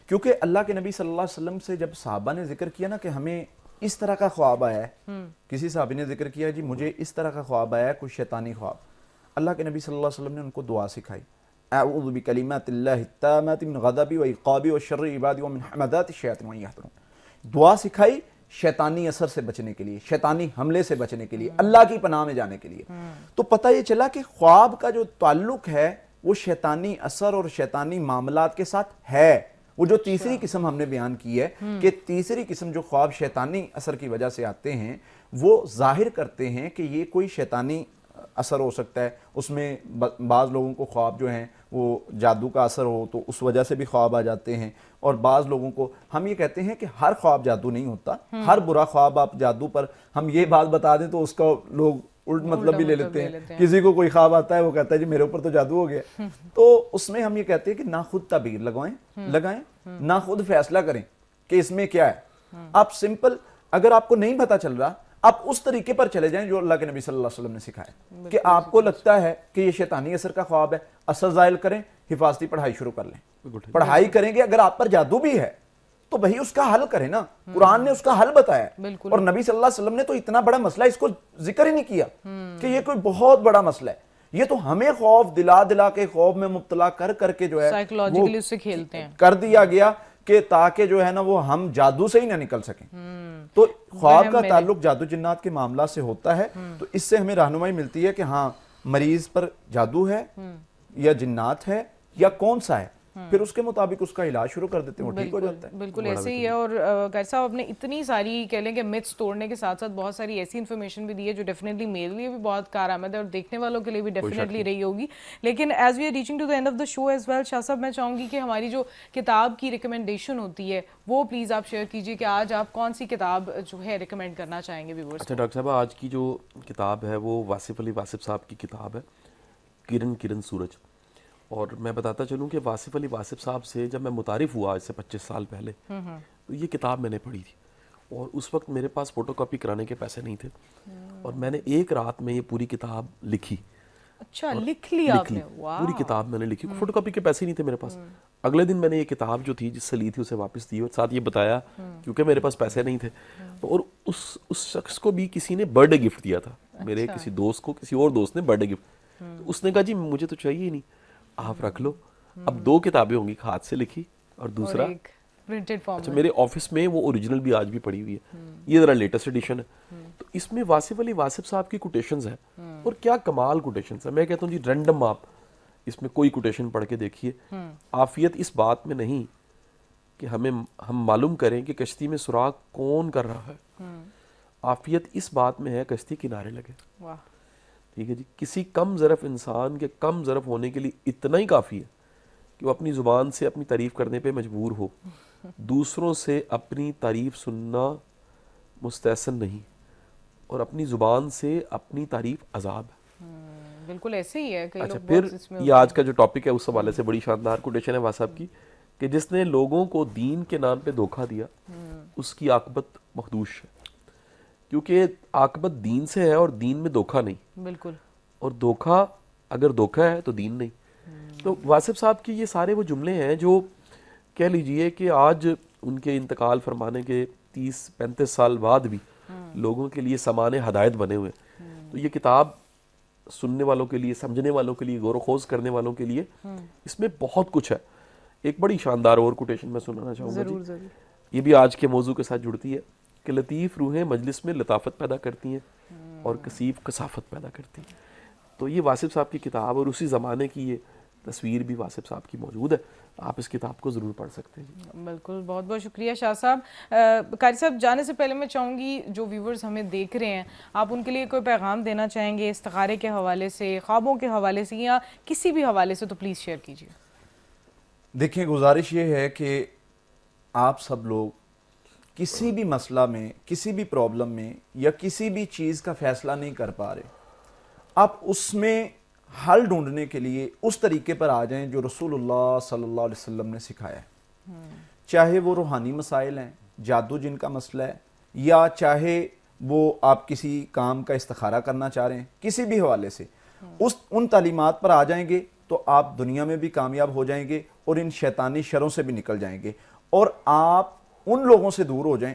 کیونکہ اللہ کے نبی صلی اللہ علیہ وسلم سے جب صحابہ نے ذکر کیا نا کہ ہمیں اس طرح کا خواب آیا ہے, کسی صحابی نے ذکر کیا جی مجھے اس طرح کا خواب آیا ہے, کوئی شیطانی خواب, اللہ کے نبی صلی اللہ علیہ وسلم نے ان کو دعا سکھائی, اعوذ بکلمات اللہ التامات من غضبی و عقابی و شر عبادی و من حمدات الشیاطین وان یحضرون. دعا سکھائی شیطانی اثر سے بچنے کے لیے, شیطانی حملے سے بچنے کے لیے, اللہ کی پناہ میں جانے کے لیے. تو پتہ یہ چلا کہ خواب کا جو تعلق ہے وہ شیطانی اثر اور شیطانی معاملات کے ساتھ ہے. وہ جو تیسری قسم ہم نے بیان کی ہے کہ تیسری قسم جو خواب شیطانی اثر کی وجہ سے آتے ہیں وہ ظاہر کرتے ہیں کہ یہ کوئی شیطانی اثر ہو سکتا ہے. اس میں بعض لوگوں کو خواب جو ہیں وہ جادو کا اثر ہو تو اس وجہ سے بھی خواب آ جاتے ہیں, اور بعض لوگوں کو ہم یہ کہتے ہیں کہ ہر خواب جادو نہیں ہوتا, ہر برا خواب آپ جادو پر ہم یہ بات بتا دیں تو اس کا لوگ الٹ مطلب بھی لے لیتے ہیں. کسی کو کوئی خواب آتا ہے وہ کہتا ہے جی میرے اوپر تو جادو ہو گیا, تو اس میں ہم یہ کہتے ہیں کہ نہ خود تعبیر لگائیں نہ خود فیصلہ کریں کہ اس میں کیا ہے. آپ سمپل, اگر آپ کو نہیں پتہ چل رہا آپ اس طریقے پر چلے جائیں جو اللہ کے نبی صلی اللہ علیہ وسلم نے سکھایا کہ آپ کو لگتا ہے کہ یہ شیطانی اثر کا خواب ہے, اثر زائل کریں, حفاظتی پڑھائی شروع کر لیں, پڑھائی کریں گے. اگر آپ پر جادو بھی ہے تو بھئی اس کا حل کریں نا, قرآن نے اس کا حل بتایا ہے, اور نبی صلی اللہ علیہ وسلم نے تو اتنا بڑا مسئلہ اس کو ذکر ہی نہیں کیا کہ یہ کوئی بہت بڑا مسئلہ ہے. یہ تو ہمیں خوف دلا کے خوف میں مبتلا کر کے جو ہے سائیکولوجیکلی اس سے کھیلتے ہیں, کر دیا گیا کہ تاکہ جو ہے نا وہ ہم جادو سے ہی نہ نکل سکیں. تو خواب کا تعلق جادو جنات کے معاملات سے ہوتا ہے, تو اس سے ہمیں رہنمائی ملتی ہے کہ ہاں مریض پر جادو ہے یا جنات ہے یا کون سا ہے, پھر اس کے مطابق اس کا علاج شروع کر دیتے ہیں, وہ ٹھیک ہو جاتا ہے. بالکل ایسے ہی ہے. اور قاری صاحب آپ نے اتنی ساری کہہ لیں کہ متس توڑنے کے ساتھ ساتھ بہت ساری ایسی انفارمیشن بھی دی ہے جو ڈیفینیٹلی میرے لیے بھی بہت کارآمد ہے اور دیکھنے والوں کے لیے بھی ڈیفینیٹلی رہی ہوگی. لیکن as we are reaching to the end of the show as well, Shah صاحب میں چاہوں گی کہ ہماری جو کتاب کی ریکمنڈیشن ہوتی ہے وہ پلیز آپ شیئر کیجیے کہ آج آپ کون سی کتاب جو ہے ریکمینڈ کرنا چاہیں گے ویورز. اچھا ڈاکٹر صاحب, آج کی جو کتاب ہے وہ واصف علی واصف صاحب کی کتاب ہے کرن سورج. اور میں بتاتا چلوں کہ واصف علی واصف صاحب سے جب میں متعارف ہوا آج سے 25 سال پہلے, تو یہ کتاب میں نے پڑھی تھی, اور اس وقت میرے پاس فوٹو کاپی کرانے کے پیسے نہیں تھے, اور میں نے ایک رات میں یہ پوری کتاب لکھی. اچھا, لکھ لی آپ نے؟ پوری کتاب میں نے لکھی, فوٹو کاپی کے پیسے نہیں تھے میرے پاس. اگلے دن میں نے یہ کتاب جو تھی جس سے لی تھی اسے واپس دی, اور ساتھ یہ بتایا کیونکہ میرے پاس پیسے نہیں تھے, اور اس شخص کو بھی کسی نے برتھ ڈے گفٹ دیا تھا, میرے کسی دوست کو کسی اور دوست نے برتھ ڈے گفٹ. اس نے کہا جی مجھے تو چاہیے ہی نہیں, آپ رکھ لو. اب 2 کتابیں ہوں گی, ہاتھ سے لکھی اور دوسرا پرنٹڈ فارم. اچھا, میرے آفس میں وہ اوریجنل بھی آج بھی پڑی ہوئی ہے, یہ ذرا لیٹسٹ ایڈیشن ہے. تو اس میں واصف علی واصف صاحب کی کوٹیشنز ہیں, اور کیا کمال کوٹیشنز ہیں. میں کہتا ہوں جی رینڈم آپ اس میں کوئی کوٹیشن پڑھ کے دیکھیے. عافیت اس بات میں نہیں کہ ہم معلوم کریں کہ کشتی میں سراغ کون کر رہا ہے, عافیت اس بات میں ہے کشتی کنارے لگے. ٹھیک ہے جی, کسی کم ظرف انسان کے کم ظرف ہونے کے لیے اتنا ہی کافی ہے کہ وہ اپنی زبان سے اپنی تعریف کرنے پہ مجبور ہو, دوسروں سے اپنی تعریف سننا مستحسن نہیں, اور اپنی زبان سے اپنی تعریف عذاب ہے. بالکل ایسے ہی ہے. اچھا, پھر یہ آج کا جو ٹاپک ہے اس حوالے سے بڑی شاندار کوٹیشن ہے واصف کی کہ جس نے لوگوں کو دین کے نام پہ دھوکہ دیا اس کی عاقبت مخدوش ہے, کیونکہ عاقبت دین سے ہے اور دین میں دھوکہ نہیں. بالکل, اور دھوکہ اگر دھوکہ ہے تو دین نہیں. تو واصف صاحب کی یہ سارے وہ جملے ہیں جو کہہ لیجئے کہ آج ان کے انتقال فرمانے کے 30-35 سال بعد بھی لوگوں کے لیے سامان ہدایت بنے ہوئے. تو یہ کتاب سننے والوں کے لیے, سمجھنے والوں کے لیے, غور و خوض کرنے والوں کے لیے اس میں بہت کچھ ہے. ایک بڑی شاندار اور کوٹیشن میں سنانا چاہوں گا جی, یہ بھی آج کے موضوع کے ساتھ جڑتی ہے کہ لطیف روحیں مجلس میں لطافت پیدا کرتی ہیں اور کثیف کثافت پیدا کرتی ہیں. تو یہ واصف صاحب کی کتاب اور اسی زمانے کی یہ تصویر بھی واصف صاحب کی موجود ہے, آپ اس کتاب کو ضرور پڑھ سکتے ہیں. بالکل, بہت بہت شکریہ شاہ صاحب. قاری صاحب جانے سے پہلے میں چاہوں گی جو ویورز ہمیں دیکھ رہے ہیں, آپ ان کے لیے کوئی پیغام دینا چاہیں گے استخارے کے حوالے سے, خوابوں کے حوالے سے, یا کسی بھی حوالے سے, تو پلیز شیئر کیجیے. دیکھیں, گزارش یہ ہے کہ آپ سب لوگ کسی بھی مسئلہ میں, کسی بھی پرابلم میں, یا کسی بھی چیز کا فیصلہ نہیں کر پا رہے, آپ اس میں حل ڈھونڈنے کے لیے اس طریقے پر آ جائیں جو رسول اللہ صلی اللہ علیہ وسلم نے سکھایا ہے. چاہے وہ روحانی مسائل ہیں, جادو جن کا مسئلہ ہے, یا چاہے وہ آپ کسی کام کا استخارہ کرنا چاہ رہے ہیں, کسی بھی حوالے سے ان تعلیمات پر آ جائیں گے تو آپ دنیا میں بھی کامیاب ہو جائیں گے اور ان شیطانی شروں سے بھی نکل جائیں گے, اور آپ ان لوگوں سے دور ہو جائیں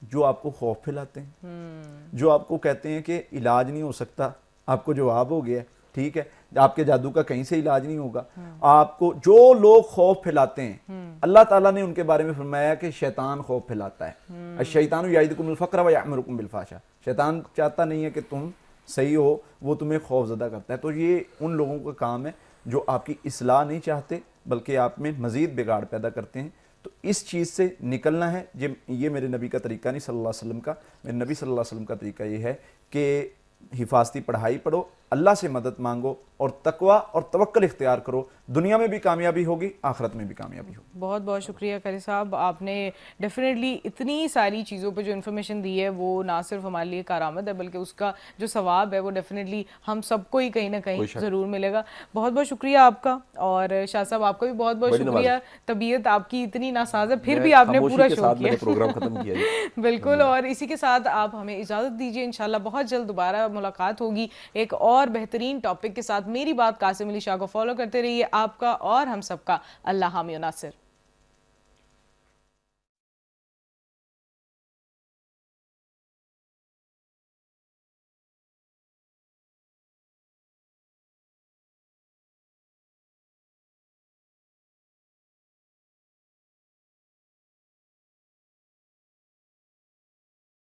جو آپ کو خوف پھیلاتے ہیں, جو آپ کو کہتے ہیں کہ علاج نہیں ہو سکتا, آپ کو جواب ہو گیا, ٹھیک ہے, آپ کے جادو کا کہیں سے علاج نہیں ہوگا. آپ کو جو لوگ خوف پھیلاتے ہیں, اللہ تعالیٰ نے ان کے بارے میں فرمایا کہ شیطان خوف پھیلاتا ہے. الشیطان یعدکم الفقر ویأمرکم بالفحشاء, شیطان چاہتا نہیں ہے کہ تم صحیح ہو, وہ تمہیں خوف زدہ کرتا ہے. تو یہ ان لوگوں کا کام ہے جو آپ کی اصلاح نہیں چاہتے بلکہ آپ میں مزید بگاڑ پیدا کرتے ہیں. تو اس چیز سے نکلنا ہے. یہ میرے نبی کا طریقہ نہیں صلی اللہ علیہ وسلم کا, میرے نبی صلی اللہ علیہ وسلم کا طریقہ یہ ہے کہ حفاظتی پڑھائی پڑھو, اللہ سے مدد مانگو, اور تقوی اور توکل اختیار کرو. دنیا میں بھی کامیابی ہوگی, آخرت میں بھی کامیابی ہوگی. بہت بہت شکریہ قاری صاحب, آپ نے ڈیفینیٹلی اتنی ساری چیزوں پہ جو انفارمیشن دی ہے وہ نہ صرف ہمارے لیے کارآمد ہے بلکہ اس کا جو ثواب ہے وہ ڈیفینیٹلی ہم سب کو ہی کہیں نہ کہیں ضرور ملے گا. بہت بہت شکریہ آپ کا, اور شاہ صاحب آپ کا بھی بہت بہت شکریہ. طبیعت آپ کی اتنی ناساز ہے پھر بھی آپ نے پورا شو کیا, پروگرام ختم کیا. بالکل, اور اسی کے ساتھ آپ ہمیں اجازت دیجیے, انشاءاللہ بہت جلد دوبارہ ملاقات ہوگی ایک اور بہترین ٹاپک کے ساتھ. میری بات قاسم علی شاہ کو فالو کرتے رہیے. آپ کا اور ہم سب کا اللہ حامی و ناصر.